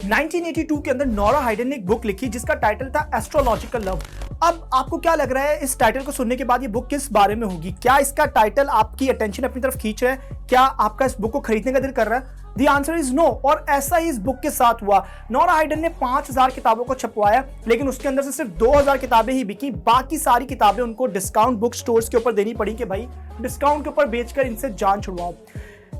1982 के अंदर Nora hidden ने एक बुक लिखी जिसका टाइटल था एस्ट्रोलॉजिकल लव। अब आपको क्या लग रहा है इस टाइटल को सुनने के बाद ये बुक किस बारे में होगी? क्या इसका टाइटल आपकी अटेंशन अपनी तरफ खींच रहा है? क्या आपका इस बुक को खरीदने का दिल कर रहा है? The answer is no। और ऐसा ही इस बुक के साथ हुआ। नोरा हाइडन ने 5000 किताबों को छपवाया, लेकिन उसके अंदर से सिर्फ 2000 किताबें ही बिकी। बाकी सारी किताबें उनको डिस्काउंट बुक स्टोर्स के ऊपर देनी पड़ी कि भाई डिस्काउंट के ऊपर बेचकर इनसे जान छुड़वाओ।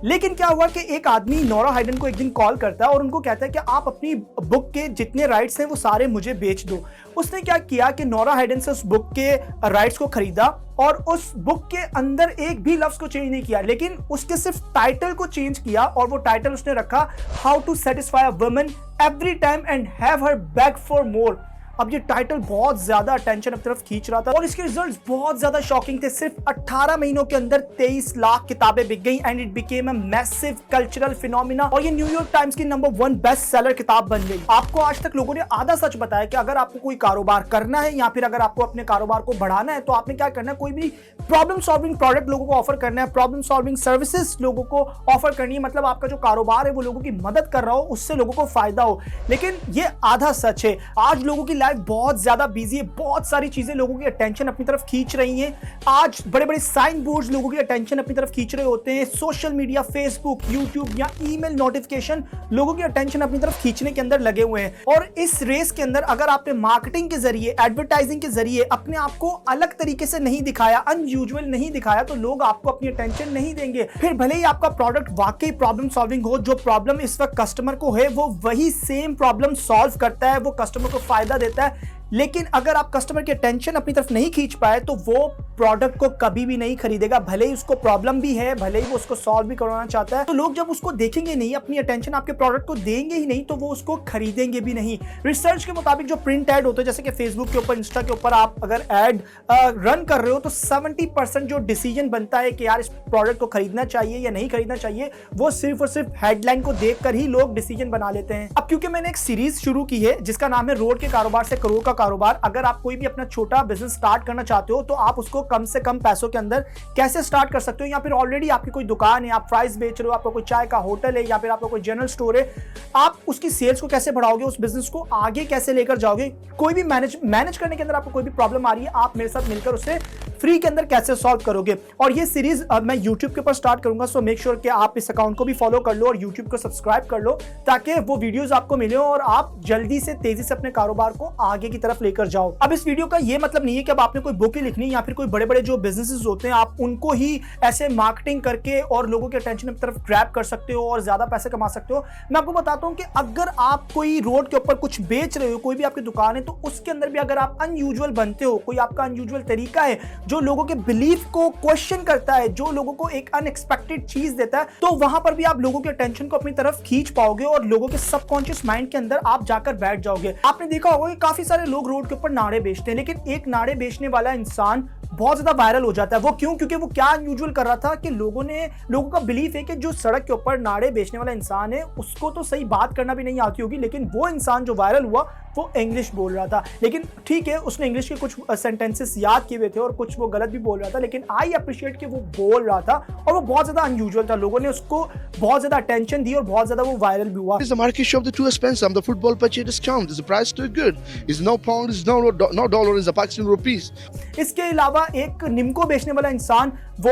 लेकिन क्या हुआ कि एक आदमी नोरा हाइडन को एक दिन कॉल करता है और उनको कहता है कि आप अपनी बुक के जितने राइट्स हैं वो सारे मुझे बेच दो। उसने क्या किया कि नोरा हाइडन से उस बुक के राइट्स को खरीदा और उस बुक के अंदर एक भी लफ्ज को चेंज नहीं किया, लेकिन उसके सिर्फ टाइटल को चेंज किया और वो टाइटल उसने रखा how to satisfy a woman every time and have her back for more. अब ये टाइटल बहुत ज्यादा अटेंशन अपनी तरफ खींच रहा था और इसके रिजल्ट्स बहुत ज्यादा शॉकिंग थे। सिर्फ 18 महीनों के अंदर 23 लाख किताबें बिक गई and it became a massive cultural phenomena और ये न्यूयॉर्क टाइम्स की नंबर 1 बेस्ट सेलर किताब बन गई। आपको आज तक लोगों ने आधा सच बताया कि अगर आपको कोई कारोबार करना है या फिर अगर आपको अपने कारोबार को बढ़ाना है तो आपने क्या करना है, कोई भी प्रॉब्लम सॉल्विंग प्रोडक्ट लोगों को ऑफर करना है, प्रॉब्लम सॉल्विंग सर्विसेज लोगों को ऑफर करनी है। मतलब आपका जो कारोबार है वो लोगों की मदद कर रहा हो, उससे लोगों को फायदा हो। लेकिन ये आधा सच है। आज लोगों की लाइफ बहुत ज्यादा बिजी है, बहुत सारी चीजें लोगों की अटेंशन अपनी तरफ खींच रही हैं। आज बड़े बड़े साइन बोर्ड्स लोगों की अटेंशन अपनी तरफ खींच रहे होते हैं। सोशल मीडिया, फेसबुक, यूट्यूब या ईमेल नोटिफिकेशन लोगों की अटेंशन अपनी तरफ खींचने के अंदर लगे हुए हैं। और इस रेस के अंदर अगर आपने मार्केटिंग के जरिए, एडवर्टाइजिंग के जरिए अपने आप को अलग तरीके से नहीं दिखाया, अनयूजुअल नहीं दिखाया, तो लोग आपको अपनी अटेंशन नहीं देंगे। फिर भले ही आपका प्रोडक्ट वाकई प्रॉब्लम सॉल्विंग हो, जो प्रॉब्लम इस वक्त कस्टमर को है वो वही सेम प्रॉब्लम सॉल्व करता है, वो कस्टमर को फायदा देता है, लेकिन अगर आप कस्टमर की अटेंशन अपनी तरफ नहीं खींच पाए तो वो प्रोडक्ट को कभी भी नहीं खरीदेगा। भले ही उसको प्रॉब्लम भी है, भले ही वो उसको सॉल्व भी करवाना चाहता है, तो लोग जब उसको देखेंगे नहीं, अपनी अटेंशन आपके प्रोडक्ट को देंगे ही नहीं, तो वो उसको खरीदेंगे भी नहीं। रिसर्च के मुताबिक जो प्रिंट एड होते हैं, जैसे कि फेसबुक के ऊपर, इंस्टा के ऊपर आप अगर एड रन कर रहे हो तो 70% जो डिसीजन बनता है कि यार इस प्रोडक्ट को खरीदना चाहिए या नहीं खरीदना चाहिए, वो सिर्फ और सिर्फ हेडलाइन को देखकर ही लोग डिसीजन बना लेते हैं। अब क्योंकि मैंने एक सीरीज शुरू की है जिसका नाम है रोड के कारोबार से करोड़ का कारोबार। अगर आप कोई भी अपना छोटा बिजनेस स्टार्ट करना चाहते हो तो आप उसको कम से कम पैसों के अंदर कैसे स्टार्ट कर सकते हो, या फिर ऑलरेडी आपकी कोई दुकान है, आप फ्राइज बेच रहे हो, आपका कोई चाय का होटल है या फिर आपका कोई जनरल स्टोर है, आप उसकी सेल्स को कैसे बढ़ाओगे, उस बिजनेस को आगे कैसे लेकर जाओगे, कोई भी मैनेज करने के अंदर आपको कोई भी प्रॉब्लम आ रही है, आप मेरे साथ मिलकर उसे फ्री के अंदर कैसे सॉल्व करोगे। और ये सीरीज मैं यूट्यूब के ऊपर स्टार्ट करूंगा, सो मेक श्योर कि आप इस अकाउंट को भी फॉलो कर लो और यूट्यूब को सब्सक्राइब कर लो ताकि वो वीडियोस आपको मिले और आप जल्दी से तेजी से अपने कारोबार को आगे की तरफ लेकर जाओ। अब इस वीडियो का ये मतलब नहीं है कि अब आपने कोई बुक ही लिखनी या फिर कोई बड़े बड़े जो बिजनेसेस होते हैं आप उनको ही ऐसे मार्केटिंग करके और लोगों की अटेंशन की तरफ ग्रैब कर सकते हो और ज्यादा पैसे कमा सकते हो। मैं आपको बताता हूं कि अगर आप कोई रोड के ऊपर कुछ बेच रहे हो, कोई भी आपकी दुकान है, तो उसके अंदर भी अगर आप अनयूजुअल बनते हो, कोई आपका अनयूजुअल तरीका है जो लोगों के बिलीफ को क्वेश्चन करता है, जो लोगों को एक अनएक्सपेक्टेड चीज देता है, तो वहां पर भी आप लोगों की अटेंशन को अपनी तरफ खींच पाओगे और लोगों के सबकॉन्शियस माइंड के अंदर आप जाकर बैठ जाओगे। आपने देखा होगा कि काफी सारे लोग रोड के ऊपर नारे बेचते हैं, लेकिन एक नारे बेचने वाला इंसान बहुत ज्यादा वायरल हो जाता है। वो क्यों? क्योंकि वो क्या अनयूजुअल कर रहा था कि लोगों का बिलीफ है कि जो सड़क के ऊपर नारे बेचने वाला इंसान है उसको तो सही बात करना भी नहीं आती होगी, लेकिन वो इंसान जो वायरल हुआ वो इंग्लिश बोल रहा था। लेकिन ठीक है, उसने इंग्लिश के कुछ सेंटेंसेस याद किए हुए थे और कुछ वो गलत भी बोल रहा था, लेकिन आई अप्रिशिएट कि वो बोल रहा था और वो बहुत ज्यादा अनयूजुअल था। लोगों ने उसको बहुत ज्यादा अटेंशन दी और बहुत ज्यादा वो वायरल भी हुआ। Is the market shop the too expensive? The football pitch is discount. Is the price too good? Is no pound? Is no dollar? Is the Pakistan rupees? इसके अलावा एक निम्को बेचने वाला इंसान, वो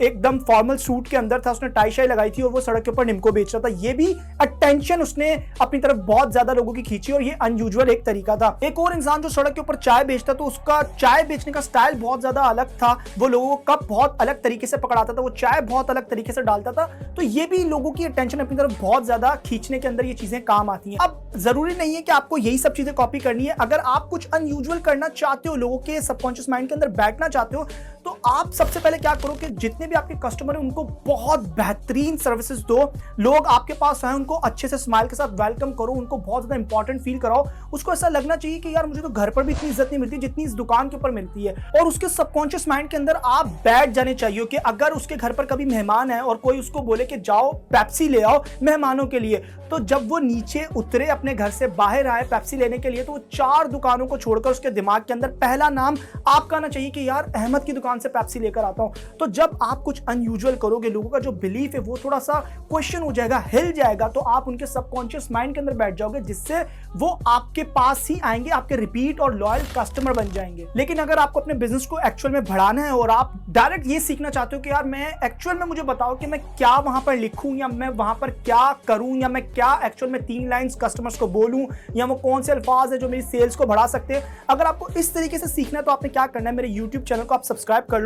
एकदम फॉर्मल सूट के अंदर था, उसने टाई शाई लगाई थी और वो सड़क के ऊपर निम्को बेच रहा था। ये भी अटेंशन उसने अपनी तरफ बहुत ज्यादा लोगों की खींची और ये अनयूजुअल एक तरीका था। एक और इंसान जो सड़क के ऊपर चाय बेचता, तो उसका चाय बेचने का स्टाइल बहुत ज्यादा अलग था। वो लोगों को कप बहुत अलग तरीके से पकड़ाता था, वो चाय बहुत अलग तरीके से डालता था। तो ये भी लोगों की अटेंशन अपनी तरफ बहुत ज्यादा खींचने के अंदर ये चीजें काम आती हैं। अब जरूरी नहीं है कि आपको यही सब चीजें कॉपी करनी है। अगर आप कुछ अनयूजुअल करना चाहते हो, लोगों के सबकॉन्शियस माइंड के अंदर बैठना चाहते हो, तो आप सबसे पहले क्या करो कि जितने भी आपके कस्टमर हैं उनको बहुत बेहतरीन सर्विसेज दो। लोग आपके पास आए, उनको अच्छे से स्माइल के साथ वेलकम करो, उनको बहुत ज्यादा इंपॉर्टेंट फील कराओ। उसको ऐसा लगना चाहिए कि यार मुझे तो घर पर भी इतनी इज्जत नहीं मिलती जितनी इस दुकान के ऊपर मिलती है। और उसके सबकॉन्शियस माइंड के अंदर आप बैठ जाने चाहिए कि अगर उसके घर पर कभी मेहमान है और कोई उसको बोले कि जाओ पेप्सी ले आओ मेहमानों के लिए, तो जब वो नीचे उतरे अपने घर से बाहर आए पेप्सी लेने के लिए तो वो 4 दुकानों को छोड़कर उसके दिमाग के अंदर पहला नाम आपका आना चाहिए कि यार अहमद की दुकान से पेप्सी लेकर आता हूं। तो जब आप कुछ अनयूजुअल करोगे, लोगों का जो बिलीफ है वो थोड़ा सा क्वेश्चन हो जाएगा, हिल जाएगा, तो आप उनके सबकॉन्शियस माइंड के अंदर बैठ जाओगे, जिससे वो आपके पास ही आएंगे, आपके रिपीट और लॉयल कस्टमर बन जाएंगे। लेकिन अगर आपको अपने बिजनेस को एक्चुअल में बढ़ाना है और आप डायरेक्ट ये सीखना चाहते हो कि यार मैं एक्चुअल में, मुझे बताओ कि मैं क्या वहां पर लिखूं या मैं वहां पर क्या करूं या मैं क्या एक्चुअल में 3 लाइंस कस्टमर्स को बोलूं या वो कौन से अल्फाज है जो मेरी सेल्स को बढ़ा सकते हैं, अगर आपको इस तरीके से सीखना है तो आपने क्या करना है, मेरे YouTube चैनल को आप सब्सक्राइब कर लो।